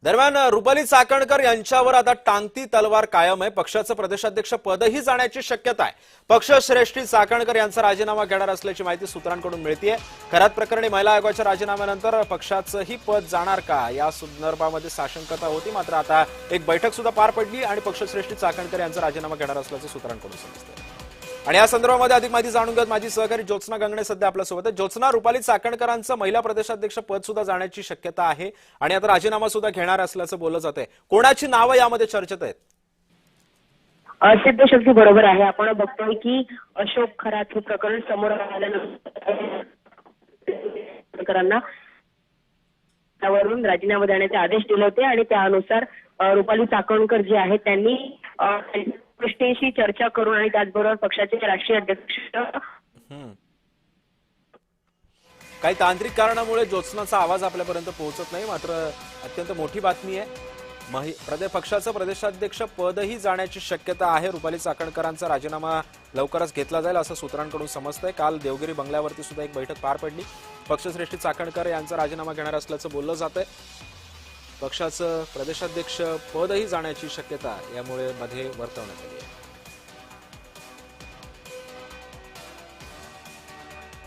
दरम्यान रुपाली चाकणकर यांच्यावर आता टांगती तलवार कायम आहे। पक्षाचं प्रदेशाध्यक्ष पदही जाण्याची शक्यता आहे। पक्षश्रेष्ठी चाकणकर यांचा राजीनामा घेणार असल्याची माहिती सूत्रांकडून मिळतेय। खरात प्रकरणी महिला आयोगाच्या राजीनाम्यानंतर पक्षाचंही पद जाणार का या संदर्भामध्ये साशंकता होती, मात्र आता एक बैठक सुद्धा पार पडली आणि पक्षश्रेष्ठी चाकणकर यांचा राजीनामा घेणार असल्याचं सूत्रांकडून समजतंय। आणि या संदर्भामध्ये अधिक माहिती जाणून घेत माझी सहकारी ज्योत्स्ना गंगणे सध्या आपल्या सोबत आहे। ज्योत्स्ना, रुपाली चाकणकरांचं महिला प्रदेशाध्यक्ष पद सुद्धा जाण्याची शक्यता आहे आणि आता राजीनामा सुद्धा घेणार असल्याचं बोललं जातंय। कोणाची नावं यामध्ये चर्चेत आहेत? सिद्धशक्ती बरोबर आहे। आपण बघतोय की अशोक खरात हे प्रकरण समोर आल्यानंतर त्यावरून राजीनामा देण्याचे आदेश दिले होते आणि त्यानुसार रुपाली चाकणकर जे आहेत त्यांनी गोष्टींशी चर्चा करून आणि त्याचबरोबर पक्षाचे राष्ट्रीय अध्यक्ष काही तांत्रिक कारणामुळे ज्योत्स्नाचा आवाज आपल्यापर्यंत पोहोचत नाही, मात्र अत्यंत मोठी बातमी आहे। पक्षाचं प्रदेशाध्यक्ष पदही जाण्याची शक्यता आहे। रुपाली चाकणकरांचा राजीनामा लवकरच घेतला जाईल असं सूत्रांकडून समजतंय। काल देवगिरी बंगल्यावरती सुद्धा एक बैठक पार पडली। पक्षश्रेष्ठी चाकणकर यांचा राजीनामा घेणार असल्याचं बोललं जातंय। पक्षाचं प्रदेशाध्यक्ष पदही जाण्याची शक्यता यामुळे मध्ये वर्तवण्यात आली आहे।